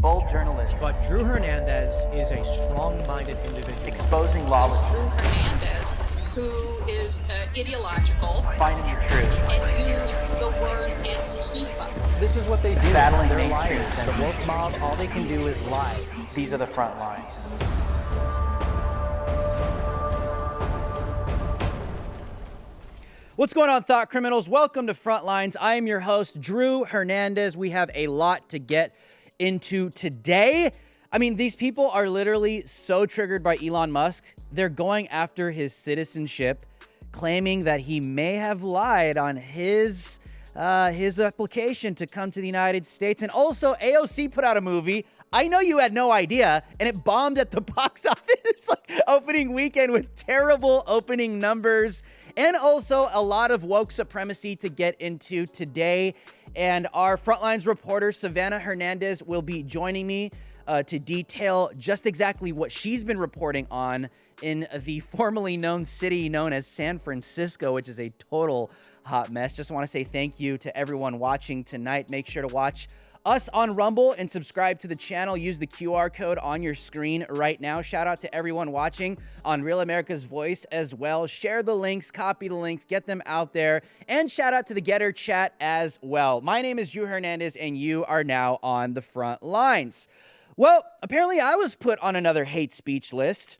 bold journalism. But Drew Hernandez is a strong-minded individual. Exposing lawlessness. Drew Hernandez, who is ideological. Finding the truth. And use the word Antifa. This is what they do. Battling They're mainstream liars. The woke mob, all they can do is lie. These are the front lines. What's going on, Thought Criminals? Welcome to Frontlines. I am your host, Drew Hernandez. We have a lot to get into today. I mean, these people are literally so triggered by Elon Musk. They're going after his citizenship, claiming that he may have lied on his application to come to the United States. And also, AOC put out a movie. I know you had no idea, and it bombed at the box office like opening weekend with terrible opening numbers. And also a lot of woke supremacy to get into today. And our Frontlines reporter, Savannah Hernandez, will be joining me to detail just exactly what she's been reporting on in the formerly known city known as San Francisco, which is a total hot mess. Just want to say thank you to everyone watching tonight. Make sure to watch us on Rumble and subscribe to the channel. Use the QR code on your screen right now. Shout out to everyone watching on Real America's Voice as well. Share the links, copy the links, get them out there, and shout out to the Getter chat as well. My name is Drew Hernandez, and you are now on the front lines. Well, apparently I was put on another hate speech list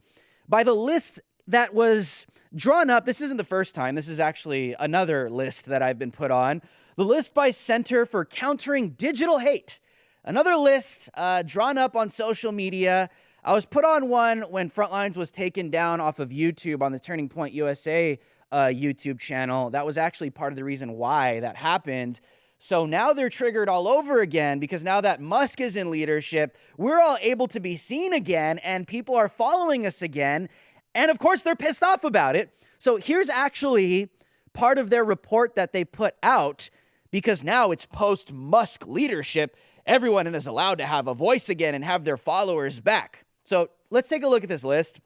by the list that was drawn up. This isn't the first time. This is actually another list that I've been put on. The list by Center for Countering Digital Hate. Another list drawn up on social media. I was put on one when Frontlines was taken down off of YouTube on the Turning Point USA YouTube channel. That was actually part of the reason why that happened. So now they're triggered all over again because now that Musk is in leadership, we're all able to be seen again and people are following us again. And of course, they're pissed off about it. So here's actually part of their report that they put out. Because now it's post-Musk leadership, everyone is allowed to have a voice again and have their followers back. So let's take a look at this list.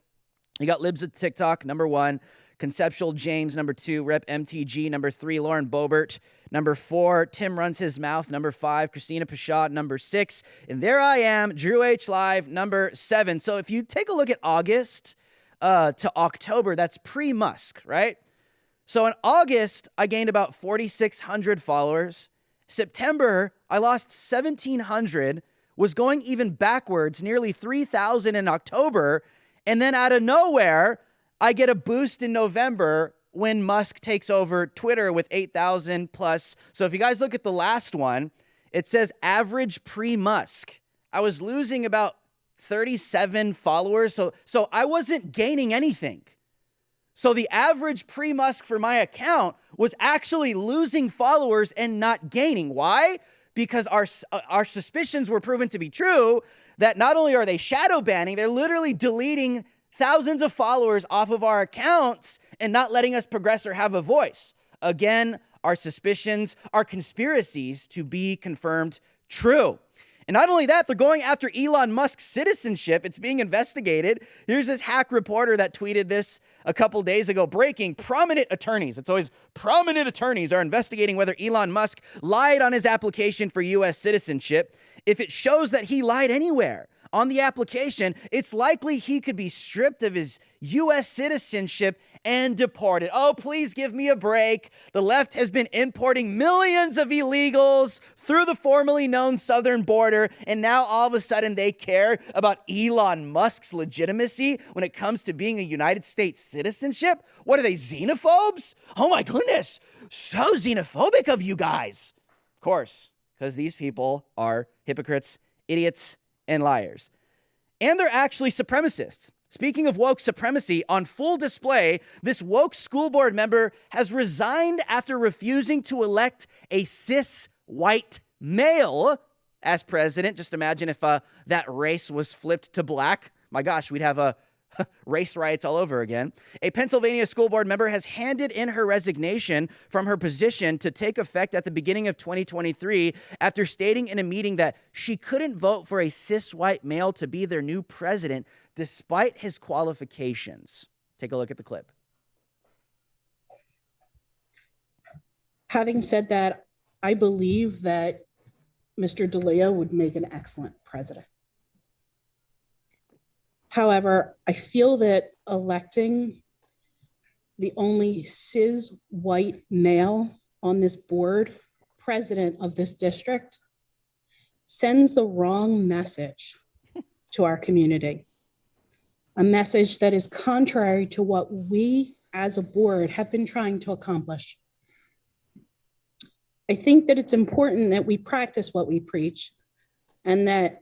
You got Libs of TikTok, number 1. Conceptual James, number 2. Rep MTG, number 3. Lauren Boebert, number 4. Tim Runs His Mouth, number 5. Christina Pashad, number 6. And there I am, Drew H. Live, number 7. So if you take a look at August to October, that's pre-Musk, right? So in August, I gained about 4,600 followers. September, I lost 1,700, was going even backwards, nearly 3,000 in October. And then out of nowhere, I get a boost in November when Musk takes over Twitter with 8,000 plus. So if you guys look at the last one, it says average pre-Musk. I was losing about 37 followers. So I wasn't gaining anything. So the average pre-Musk for my account was actually losing followers and not gaining. Why? Because our suspicions were proven to be true, that not only are they shadow banning, they're literally deleting thousands of followers off of our accounts and not letting us progress or have a voice. Again, our suspicions are conspiracies to be confirmed true. And not only that, they're going after Elon Musk's citizenship. It's being investigated. Here's this hack reporter that tweeted this a couple days ago. Breaking: prominent attorneys. It's always prominent attorneys are investigating whether Elon Musk lied on his application for U.S. citizenship. If it shows that he lied anywhere on the application, it's likely he could be stripped of his U.S. citizenship and deported. Oh, please give me a break. The left has been importing millions of illegals through the formerly known southern border, and now all of a sudden they care about Elon Musk's legitimacy when it comes to being a United States citizenship? What are they, xenophobes? Oh my goodness, so xenophobic of you guys. Of course, because these people are hypocrites, idiots, and liars. And they're actually supremacists. Speaking of woke supremacy, on full display, this woke school board member has resigned after refusing to elect a cis white male as president. Just imagine if that race was flipped to black. My gosh, we'd have race riots all over again. A Pennsylvania school board member has handed in her resignation from her position to take effect at the beginning of 2023 after stating in a meeting that she couldn't vote for a cis white male to be their new president despite his qualifications. Take a look at the clip. Having said that, I believe that Mr. DeLeo would make an excellent president. However, I feel that electing the only cis white male on this board, president of this district, sends the wrong message to our community. A message that is contrary to what we as a board have been trying to accomplish. I think that it's important that we practice what we preach and that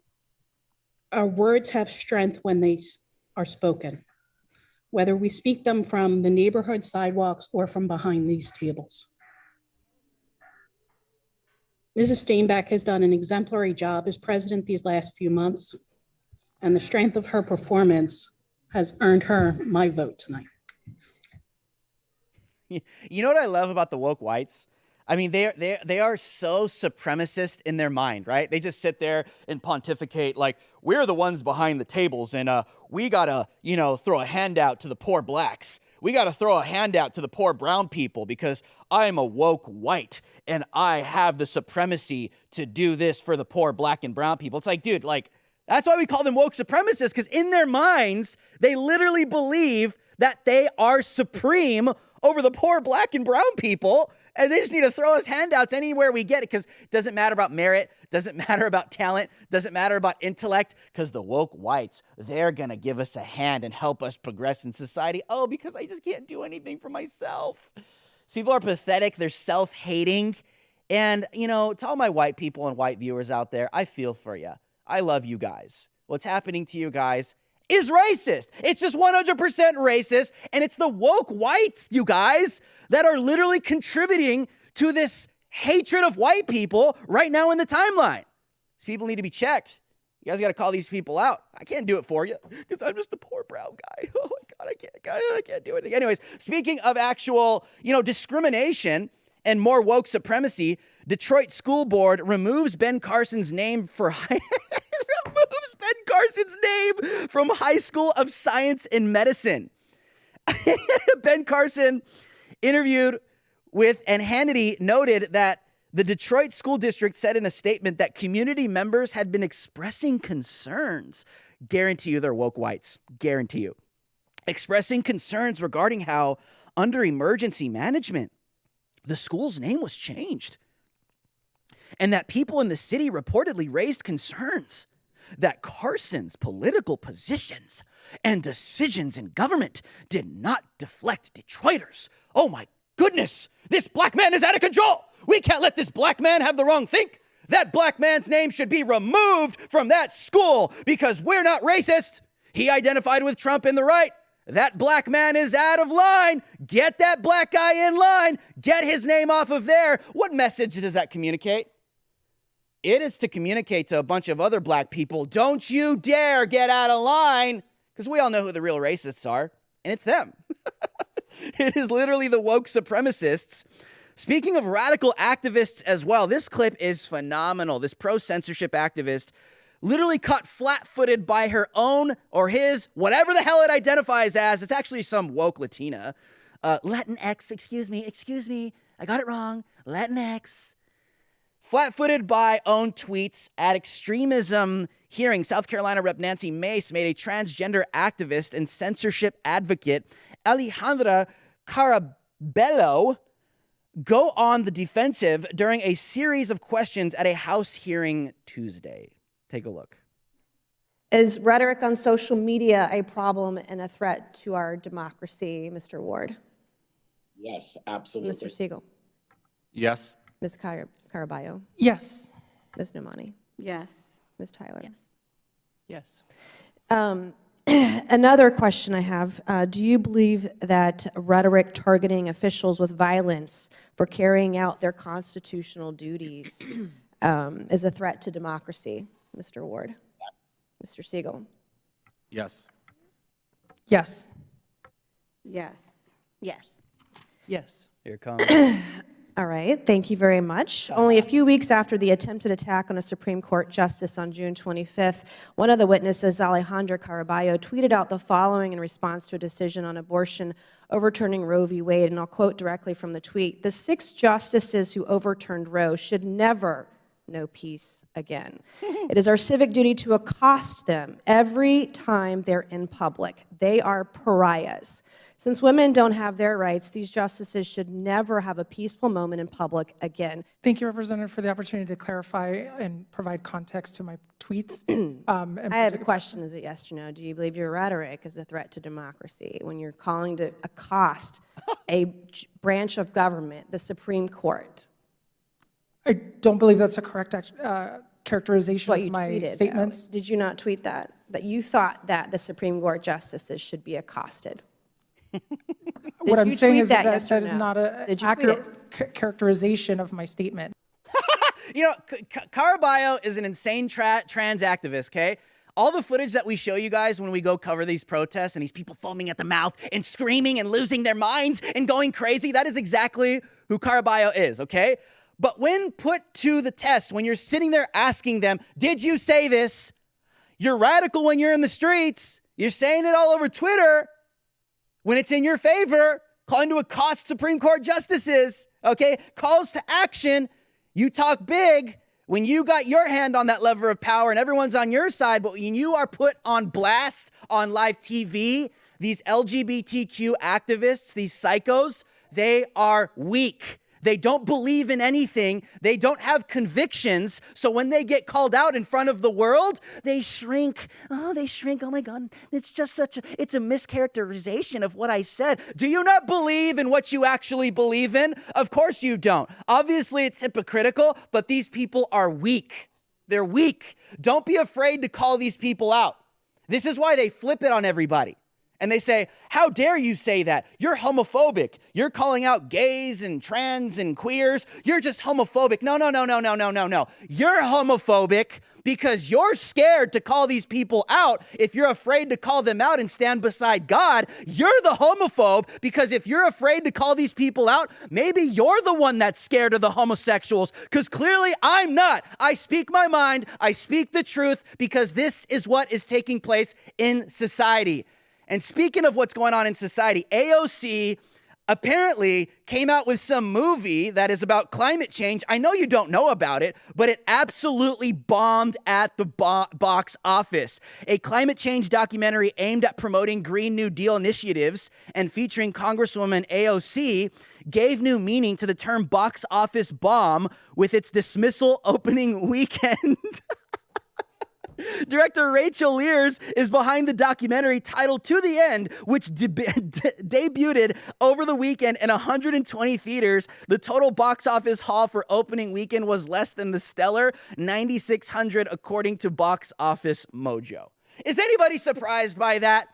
our words have strength when they are spoken, whether we speak them from the neighborhood sidewalks or from behind these tables. Mrs. Steinbeck has done an exemplary job as president these last few months, and the strength of her performance has earned her my vote tonight. You know what I love about the woke whites? I mean, they are so supremacist in their mind, right? They just sit there and pontificate like, we're the ones behind the tables, and we gotta, throw a handout to the poor blacks. We gotta throw a handout to the poor brown people because I'm a woke white and I have the supremacy to do this for the poor black and brown people. It's like, dude, that's why we call them woke supremacists, because in their minds, they literally believe that they are supreme over the poor black and brown people. And they just need to throw us handouts anywhere we get it, because it doesn't matter about merit, doesn't matter about talent, doesn't matter about intellect, because the woke whites, they're going to give us a hand and help us progress in society. Oh, because I just can't do anything for myself. These people are pathetic. They're self-hating. And, to all my white people and white viewers out there, I feel for you. I love you guys. What's happening to you guys is racist. It's just 100% racist. And it's the woke whites, you guys, that are literally contributing to this hatred of white people right now in the timeline. These people need to be checked. You guys got to call these people out. I can't do it for you because I'm just a poor brown guy. Oh my God, I can't do anything. Anyways, speaking of actual, discrimination and more woke supremacy, Detroit School Board removes Ben Carson's name from High School of Science and Medicine. Ben Carson interviewed with, and Hannity noted that the Detroit School District said in a statement that community members had been expressing concerns. Guarantee you they're woke whites. Guarantee you. Expressing concerns regarding how, under emergency management, the school's name was changed. And that people in the city reportedly raised concerns that Carson's political positions and decisions in government did not deflect Detroiters. Oh my goodness, this black man is out of control. We can't let this black man have the wrong think. That black man's name should be removed from that school because we're not racist. He identified with Trump and the right. That black man is out of line. Get that black guy in line. Get his name off of there. What message does that communicate? It is to communicate to a bunch of other black people, don't you dare get out of line, because we all know who the real racists are, and it's them. It is literally the woke supremacists. Speaking of radical activists as well, this clip is phenomenal. This pro-censorship activist literally caught flat-footed by her own or his, whatever the hell it identifies as. It's actually some woke Latina. Latinx, excuse me, I got it wrong. Latinx. Flat-footed by own tweets at extremism hearing, South Carolina Rep. Nancy Mace made a transgender activist and censorship advocate, Alejandra Carabello, go on the defensive during a series of questions at a House hearing Tuesday. Take a look. Is rhetoric on social media a problem and a threat to our democracy, Mr. Ward? Yes, absolutely. Mr. Siegel? Yes. Ms. Caraballo? Yes. Ms. Nomani? Yes. Ms. Tyler? Yes. Another question I have, do you believe that rhetoric targeting officials with violence for carrying out their constitutional duties is a threat to democracy, Mr. Ward? Mr. Siegel? Yes. Yes. Yes. Yes. Yes. Here it comes. All right, thank you very much. Only a few weeks after the attempted attack on a Supreme Court justice on June 25th, one of the witnesses, Alejandra Caraballo, tweeted out the following in response to a decision on abortion overturning Roe v. Wade, and I'll quote directly from the tweet. "The 6 justices who overturned Roe should never no peace again. It is our civic duty to accost them every time they're in public. They are pariahs. Since women don't have their rights, these justices should never have a peaceful moment in public again. Thank you, Representative, for the opportunity to clarify and provide context to my tweets. I have a question, is it yes or no? Do you believe your rhetoric is a threat to democracy when you're calling to accost a branch of government, the Supreme Court? I don't believe that's a correct characterization What of you my tweeted, statements. though. Did you not tweet that? That you thought that the Supreme Court justices should be accosted? What I'm you saying tweet is that, that yes or that is no? not an Did you tweet accurate characterization of my statement. You know, Caraballo is an insane trans activist, okay? All the footage that we show you guys when we go cover these protests and these people foaming at the mouth and screaming and losing their minds and going crazy, that is exactly who Caraballo is, okay? But when put to the test, when you're sitting there asking them, did you say this? You're radical when you're in the streets. You're saying it all over Twitter. When it's in your favor, calling to accost Supreme Court justices, okay? Calls to action. You talk big when you got your hand on that lever of power and everyone's on your side, but when you are put on blast on live TV, these LGBTQ activists, these psychos, they are weak. They don't believe in anything. They don't have convictions. So when they get called out in front of the world, they shrink. Oh, they shrink. Oh my God. It's just it's a mischaracterization of what I said. Do you not believe in what you actually believe in? Of course you don't. Obviously it's hypocritical, but these people are weak. They're weak. Don't be afraid to call these people out. This is why they flip it on everybody. And they say, how dare you say that? You're homophobic. You're calling out gays and trans and queers. You're just homophobic. No. You're homophobic because you're scared to call these people out. If you're afraid to call them out and stand beside God, you're the homophobe because if you're afraid to call these people out, maybe you're the one that's scared of the homosexuals because clearly I'm not. I speak my mind. I speak the truth because this is what is taking place in society. And speaking of what's going on in society, AOC apparently came out with some movie that is about climate change. I know you don't know about it, but it absolutely bombed at the box office. A climate change documentary aimed at promoting Green New Deal initiatives and featuring Congresswoman AOC gave new meaning to the term box office bomb with its dismissal opening weekend. Director Rachel Lears is behind the documentary titled To the End, which debuted over the weekend in 120 theaters. The total box office haul for opening weekend was less than the stellar 9,600 according to Box Office Mojo. Is anybody surprised by that?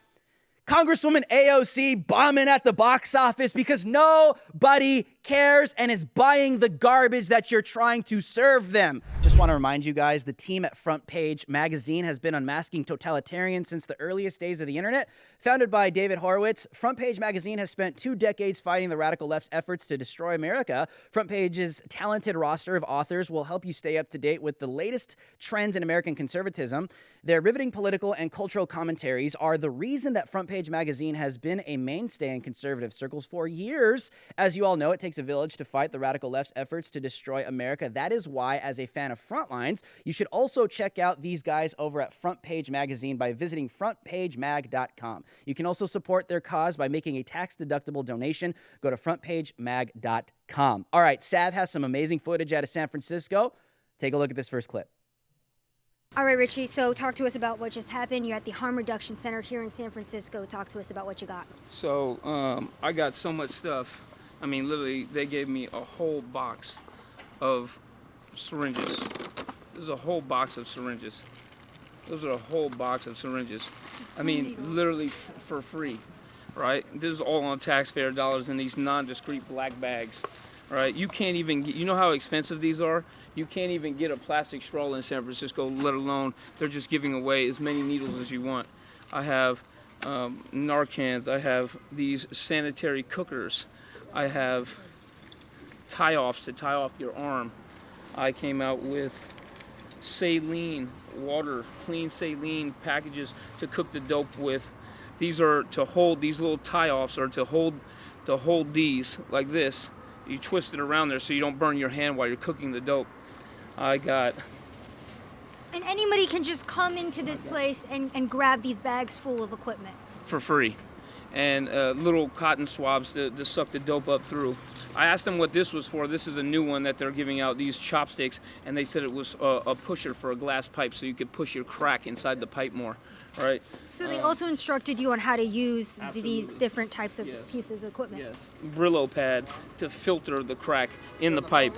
Congresswoman AOC bombing at the box office because nobody cares and is buying the garbage that you're trying to serve them. Just want to remind you guys, the team at Front Page Magazine has been unmasking totalitarians since the earliest days of the internet. Founded by David Horowitz, Front Page Magazine has spent 2 decades fighting the radical left's efforts to destroy America. Front Page's talented roster of authors will help you stay up to date with the latest trends in American conservatism. Their riveting political and cultural commentaries are the reason that Front Page Magazine has been a mainstay in conservative circles for years. As you all know, it takes a village to fight the radical left's efforts to destroy America. That is why, as a fan of Frontlines, you should also check out these guys over at Front Page Magazine by visiting frontpagemag.com. You can also support their cause by making a tax-deductible donation. Go to frontpagemag.com. All right, Sav has some amazing footage out of San Francisco. Take a look at this first clip. All right, Richie, so talk to us about what just happened. You're at the Harm Reduction Center here in San Francisco. Talk to us about what you got. So I got so much stuff. I mean, literally, they gave me a whole box of syringes. This is a whole box of syringes. Those are a whole box of syringes. I mean, literally for free, right? This is all on taxpayer dollars in these non-discrete black bags, right? You can't even get, you know how expensive these are? You can't even get a plastic straw in San Francisco, let alone they're just giving away as many needles as you want. I have Narcans. I have these sanitary cookers. I have tie-offs to tie off your arm. I came out with saline water, clean saline packages to cook the dope with. These are to hold, these little tie-offs are to hold these like this. You twist it around there so you don't burn your hand while you're cooking the dope. I got. And anybody can just come into this place and grab these bags full of equipment. For free. And little cotton swabs to suck the dope up through. I asked them what this was for. This is a new one that they're giving out, these chopsticks, and they said it was a pusher for a glass pipe so you could push your crack inside the pipe more, right? So they also instructed you on how to use these Absolutely. different types of pieces of equipment. Yes, Brillo pad to filter the crack in the pipe.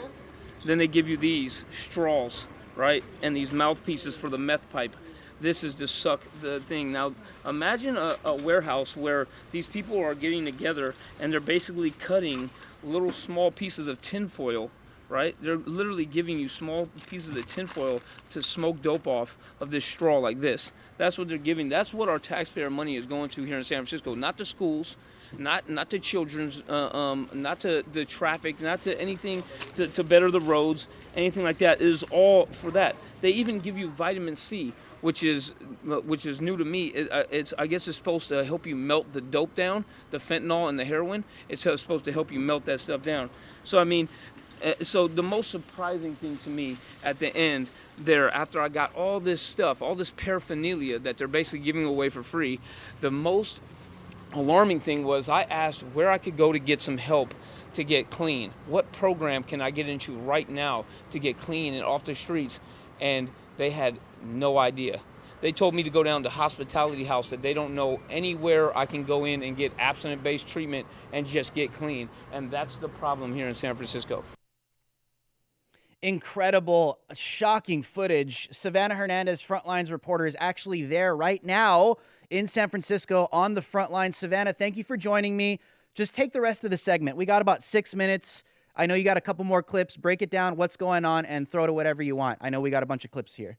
Then they give you these straws, right? And these mouthpieces for the meth pipe. This is to suck the thing. Now, imagine a warehouse where these people are getting together and they're basically cutting little small pieces of tinfoil, right? They're literally giving you small pieces of tinfoil to smoke dope off of this straw like this. That's what they're giving. That's what our taxpayer money is going to here in San Francisco. Not to schools, not to children's, not to the traffic, not to anything to better the roads, anything like that. It is all for that. They even give you vitamin C, which is new to me. I guess it's supposed to help you melt the dope down, the fentanyl and the heroin. It's supposed to help you melt that stuff down. So I mean, so the most surprising thing to me at the end there, after I got all this stuff, all this paraphernalia that they're basically giving away for free, the most alarming thing was I asked where I could go to get some help to get clean. What program can I get into right now to get clean and off the streets? And they had no idea. They told me to go down to Hospitality House, that they don't know anywhere I can go in and get abstinence-based treatment and just get clean. And that's the problem here in San Francisco. Incredible, shocking footage. Savannah Hernandez, Frontlines reporter, is actually there right now in San Francisco on the front line. Savannah, thank you for joining me. Just take the rest of the segment. We got about 6 minutes. I know you got a couple more clips. Break it down, what's going on, and throw to whatever you want. I know we got a bunch of clips here.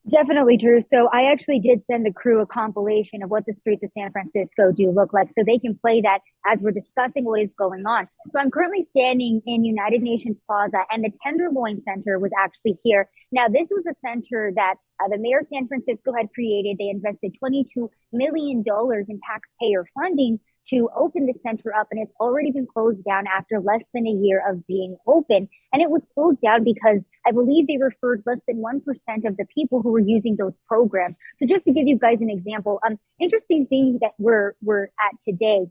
Definitely, Drew. So I actually did send the crew a compilation of what the streets of San Francisco do look like so they can play that as we're discussing what is going on. So I'm currently standing in United Nations Plaza, and the Tenderloin Center was actually here. Now, this was a center that the mayor of San Francisco had created. They invested $22 million in taxpayer funding to open the center up, and it's already been closed down after less than a year of being open. And it was closed down because I believe they referred less than 1% of the people who were using those programs. So just to give you guys an example, interesting thing that we're at today.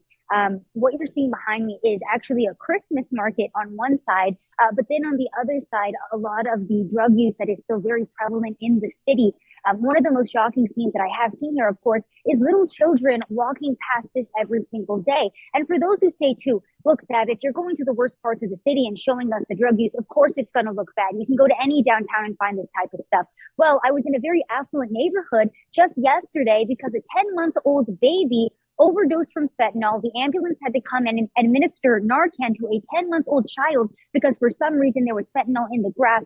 What you're seeing behind me is actually a Christmas market on one side, but then on the other side, a lot of the drug use that is still very prevalent in the city. One of the most shocking scenes that I have seen here, of course, is little children walking past this every single day. And for those who say too, look, Sav, if you're going to the worst parts of the city and showing us the drug use, of course it's going to look bad. You can go to any downtown and find this type of stuff. Well, I was in a very affluent neighborhood just yesterday because a 10-month-old baby overdosed from fentanyl. The ambulance had to come and administer Narcan to a 10-month-old child because for some reason there was fentanyl in the grass.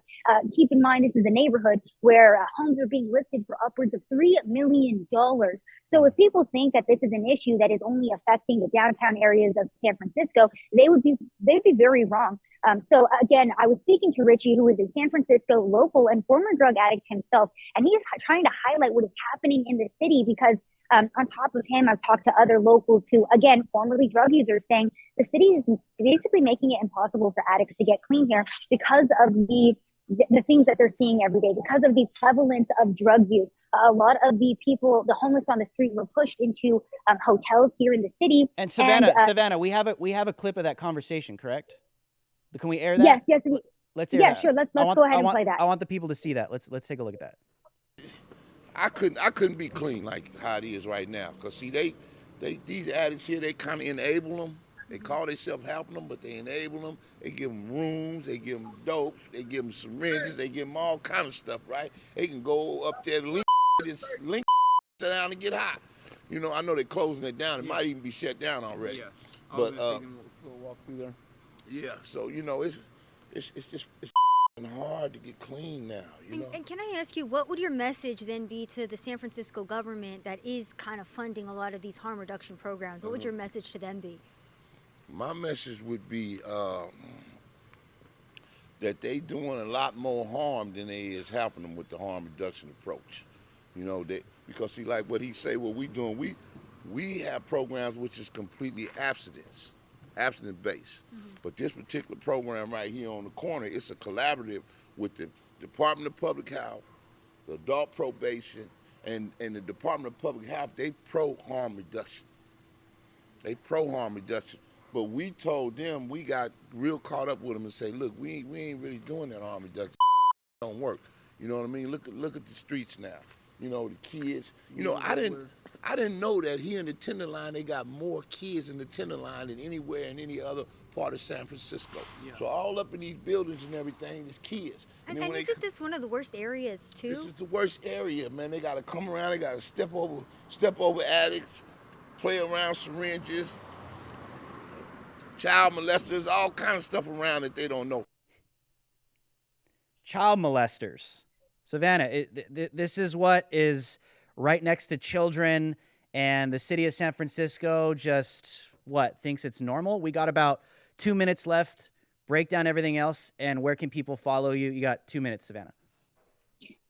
Keep in mind, this is a neighborhood where homes are being listed for upwards of $3 million. So if people think that this is an issue that is only affecting the downtown areas of San Francisco, they'd be very wrong. So again, I was speaking to Richie, who is a San Francisco local and former drug addict himself, and he is trying to highlight what is happening in the city because on top of him, I've talked to other locals who, again, formerly drug users, saying the city is basically making it impossible for addicts to get clean here because of the things that they're seeing every day, because of the prevalence of drug use. A lot of the people, the homeless on the street, were pushed into hotels here in the city. And Savannah, we have a clip of that conversation, correct? Can we air that? Yes. Let's air that. Sure. Let's go ahead and play that. I want the people to see that. Let's take a look at that. I couldn't be clean like how it is right now. Cause see, these addicts here, they kind of enable them. They call themselves helping them, but they enable them. They give them rooms, they give them dope, they give them syringes, they give them all kind of stuff, right? They can go up there to link sit down and get high. You know, I know they're closing it down. It might even be shut down already. Yeah. But we'll walk through there. yeah, so you know, it's hard to get clean now, you know? And can I ask you, what would your message then be to the San Francisco government that is kind of funding a lot of these harm reduction programs? What would your message to them be? My message would be that they doing a lot more harm than they is helping them with the harm reduction approach. You know, because see, like what he say, what we doing, we have programs which is completely abstinence based. But this particular program right here on the corner, it's a collaborative with the Department of Public Health, the adult probation, and the Department of Public Health, they pro-harm reduction. They pro-harm reduction. But we told them, we got real caught up with them and say, look, we ain't really doing that harm reduction. It don't work. You know what I mean? Look at the streets now. You know, the kids. You know, I didn't know that here in the Tenderloin, they got more kids in the Tenderloin than anywhere in any other part of San Francisco. Yeah. So all up in these buildings and everything is kids. And isn't this one of the worst areas too? This is the worst area, man. They got to come around. They got to step over addicts, play around syringes, child molesters, all kind of stuff around that they don't know. Child molesters. Savannah, this is what is right next to children, and the city of San Francisco just, thinks it's normal? We got about 2 minutes left. Break down everything else, and where can people follow you? You got 2 minutes, Savannah.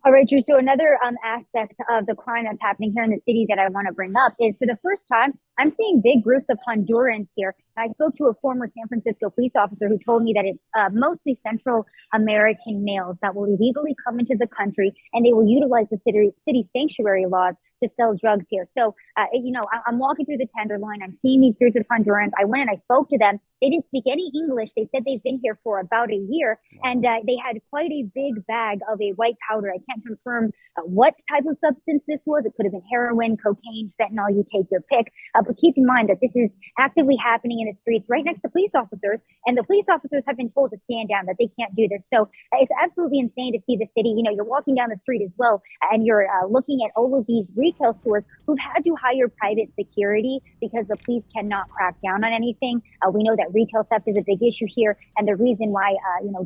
All right, Drew. So another aspect of the crime that's happening here in the city that I want to bring up is, for the first time, I'm seeing big groups of Hondurans here. I spoke to a former San Francisco police officer who told me that it's mostly Central American males that will illegally come into the country, and they will utilize the city sanctuary laws to sell drugs here. So, I'm walking through the Tenderloin. I'm seeing these groups of Hondurans. I went and I spoke to them. They didn't speak any English. They said they've been here for about a year, and they had quite a big bag of a white powder. I can't confirm what type of substance this was. It could have been heroin, cocaine, fentanyl, you take your pick. But keep in mind that this is actively happening in the streets right next to police officers, and the police officers have been told to stand down, that they can't do this. So it's absolutely insane to see the city. You know, you're walking down the street as well, and you're looking at all of these retail stores who've had to hire private security because the police cannot crack down on anything. We know that retail theft is a big issue here, and the reason why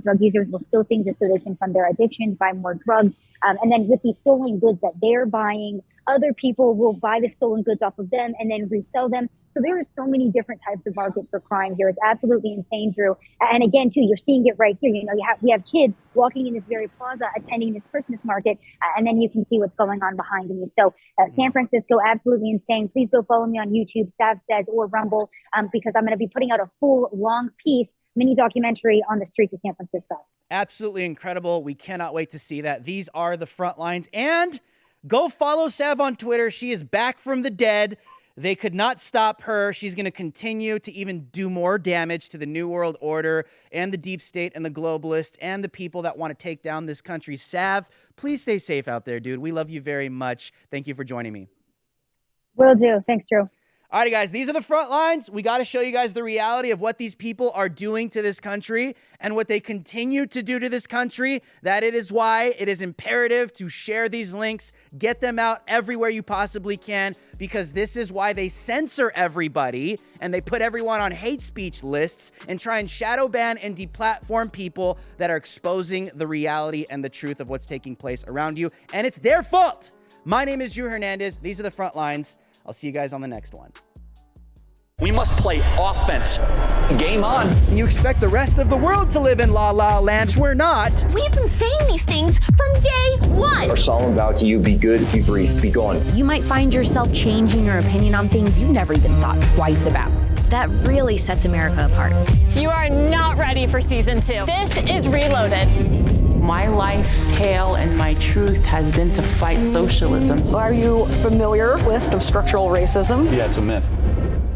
drug users will steal things is so they can fund their addictions, buy more drugs. And then with these stolen goods that they're buying, other people will buy the stolen goods off of them and then resell them. So there are so many different types of markets for crime here. It's absolutely insane, Drew. And again, too, you're seeing it right here. You know, we have kids walking in this very plaza, attending this Christmas market, and then you can see what's going on behind me. So San Francisco, absolutely insane. Please go follow me on YouTube, Sav Says, or Rumble, because I'm going to be putting out a full, long piece, mini documentary on the streets of San Francisco. Absolutely incredible. We cannot wait to see that. These are the front lines. And go follow Sav on Twitter. She is back from the dead. They could not stop her. She's going to continue to even do more damage to the New World Order and the deep state and the globalists and the people that want to take down this country. Sav, please stay safe out there, dude. We love you very much. Thank you for joining me. Will do. Thanks, Drew. All right, guys, these are the front lines. We got to show you guys the reality of what these people are doing to this country and what they continue to do to this country. That it is why it is imperative to share these links, get them out everywhere you possibly can, because this is why they censor everybody and they put everyone on hate speech lists and try and shadow ban and deplatform people that are exposing the reality and the truth of what's taking place around you. And it's their fault. My name is Drew Hernandez. These are the front lines. I'll see you guys on the next one. We must play offense. Game on. You expect the rest of the world to live in La La Land. We're not. We've been saying these things from day one. Our solemn vow to you, be good, be brief, be gone. You might find yourself changing your opinion on things you've never even thought twice about. That really sets America apart. You are not ready for season 2. This is Reloaded. My life, tale, and my truth has been to fight socialism. Are you familiar with structural racism? Yeah, it's a myth.